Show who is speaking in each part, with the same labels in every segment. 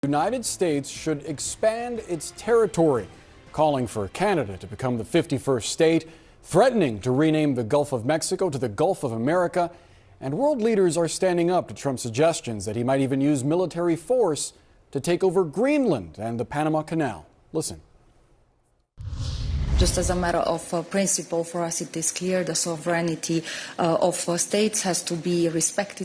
Speaker 1: The United States should expand its territory, calling for Canada to become the 51st state, threatening to rename the Gulf of Mexico to the Gulf of America, and world leaders are standing up to Trump's suggestions that he might even use military force to take over Greenland and the Panama Canal. Listen.
Speaker 2: Just as a matter of principle, for us it is clear the sovereignty of states has to be respected.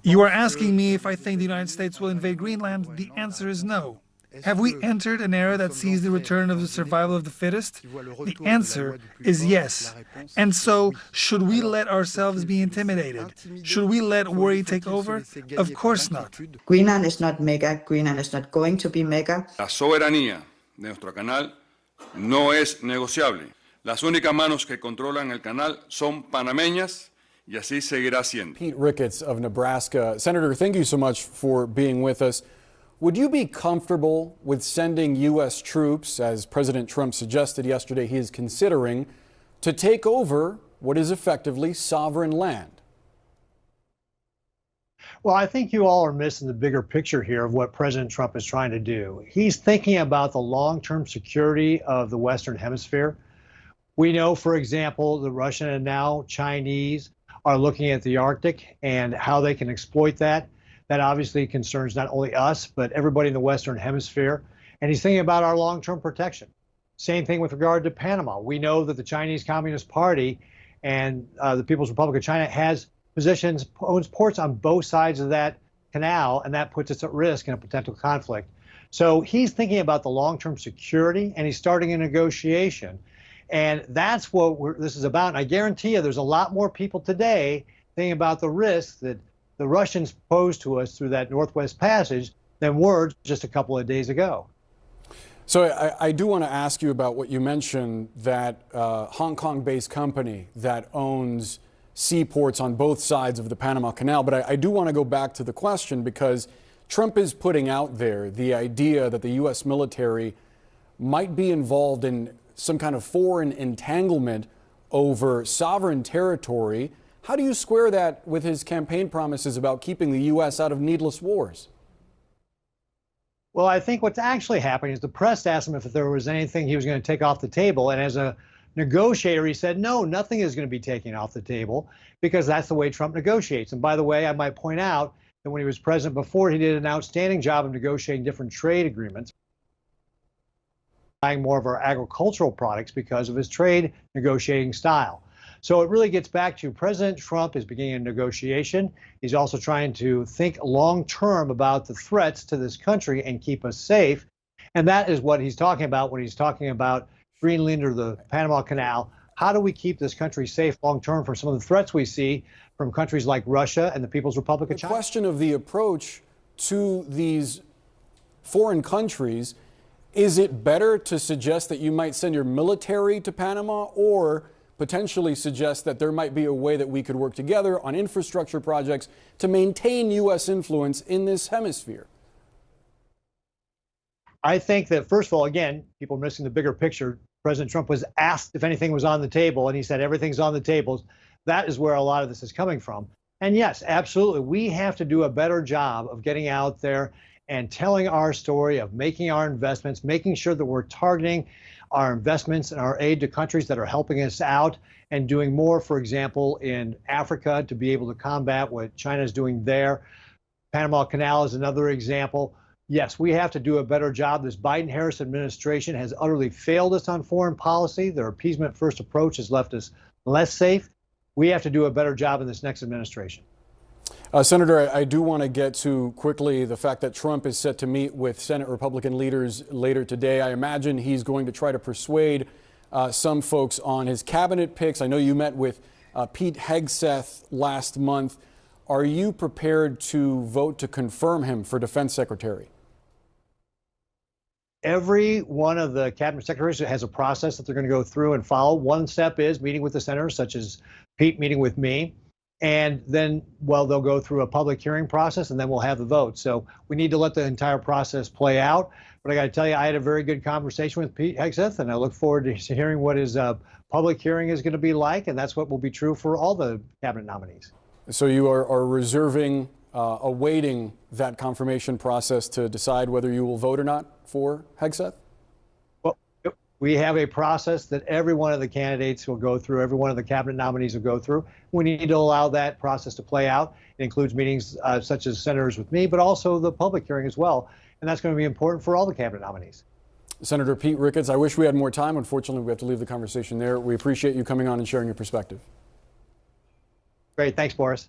Speaker 3: You are asking me if I think the United States will invade Greenland? The answer is no. Have we entered an era that sees the return of the survival of the fittest? The answer is yes. And so, should we let ourselves be intimidated? Should we let worry take over? Of course not.
Speaker 4: Greenland is not mega. Greenland is not going to be mega.
Speaker 5: La soberanía de nuestro canal no es negociable. Las únicas manos que controlan el canal son panameñas y así seguirá siendo.
Speaker 1: Pete Ricketts of Nebraska. Senator, thank you so much for being with us. Would you be comfortable with sending U.S. troops, as President Trump suggested yesterday he is considering, to take over what is effectively sovereign land?
Speaker 6: Well, I think you all are missing the bigger picture here of what President Trump is trying to do. He's thinking about the long-term security of the Western Hemisphere. We know, for example, the Russian and now Chinese are looking at the Arctic and how they can exploit that. That obviously concerns not only us, but everybody in the Western Hemisphere. And he's thinking about our long-term protection. Same thing with regard to Panama. We know that the Chinese Communist Party and the People's Republic of China owns ports on both sides of that canal, and that puts us at risk in a potential conflict. So he's thinking about the long-term security, and he's starting a negotiation. And that's what this is about. And I guarantee you there's a lot more people today thinking about the risks that the Russians posed to us through that Northwest Passage than were just a couple of days ago.
Speaker 1: So I do want to ask you about what you mentioned, that Hong Kong-based company that owns seaports on both sides of the Panama Canal. But I do want to go back to the question, because Trump is putting out there the idea that the U.S. military might be involved in some kind of foreign entanglement over sovereign territory. How do you square that with his campaign promises about keeping the U.S. out of needless wars?
Speaker 6: Well, I think what's actually happening is the press asked him if there was anything he was going to take off the table. And as a negotiator, he said, no, nothing is going to be taken off the table, because that's the way Trump negotiates. And by the way, I might point out that when he was president before, he did an outstanding job of negotiating different trade agreements, buying more of our agricultural products because of his trade negotiating style. So it really gets back to President Trump is beginning a negotiation. He's also trying to think long-term about the threats to this country and keep us safe. And that is what he's talking about when he's talking about Greenland or the Panama Canal. How do we keep this country safe long-term from some of the threats we see from countries like Russia and the People's Republic of China?
Speaker 1: The question of the approach to these foreign countries, is it better to suggest that you might send your military to Panama, or potentially suggest that there might be a way that we could work together on infrastructure projects to maintain U.S. influence in this hemisphere?
Speaker 6: I think that, first of all, again, people are missing the bigger picture. President Trump was asked if anything was on the table, and he said everything's on the table. That is where a lot of this is coming from. And yes, absolutely, we have to do a better job of getting out there and telling our story, of making our investments, making sure that we're targeting our investments and our aid to countries that are helping us out, and doing more, for example, in Africa to be able to combat what China is doing there. Panama Canal is another example. Yes, we have to do a better job. This Biden-Harris administration has utterly failed us on foreign policy. Their appeasement-first approach has left us less safe. We have to do a better job in this next administration.
Speaker 1: Senator, I do want to get to quickly the fact that Trump is set to meet with Senate Republican leaders later today. I imagine he's going to try to persuade some folks on his cabinet picks. I know you met with Pete Hegseth last month. Are you prepared to vote to confirm him for defense secretary?
Speaker 6: Every one of the cabinet secretaries has a process that they're going to go through and follow. One step is meeting with the senators, such as Pete meeting with me. And then, well, they'll go through a public hearing process, and then we'll have the vote. So we need to let the entire process play out. But I got to tell you, I had a very good conversation with Pete Hegseth, and I look forward to hearing what his public hearing is going to be like. And that's what will be true for all the cabinet nominees.
Speaker 1: So you are reserving awaiting that confirmation process to decide whether you will vote or not for Hegseth?
Speaker 6: Well, we have a process that every one of the candidates will go through, every one of the cabinet nominees will go through. We need to allow that process to play out. It includes meetings such as senators with me, but also the public hearing as well. And that's going to be important for all the cabinet nominees.
Speaker 1: Senator Pete Ricketts, I wish we had more time. Unfortunately, we have to leave the conversation there. We appreciate you coming on and sharing your perspective.
Speaker 6: Great. Thanks, Boris.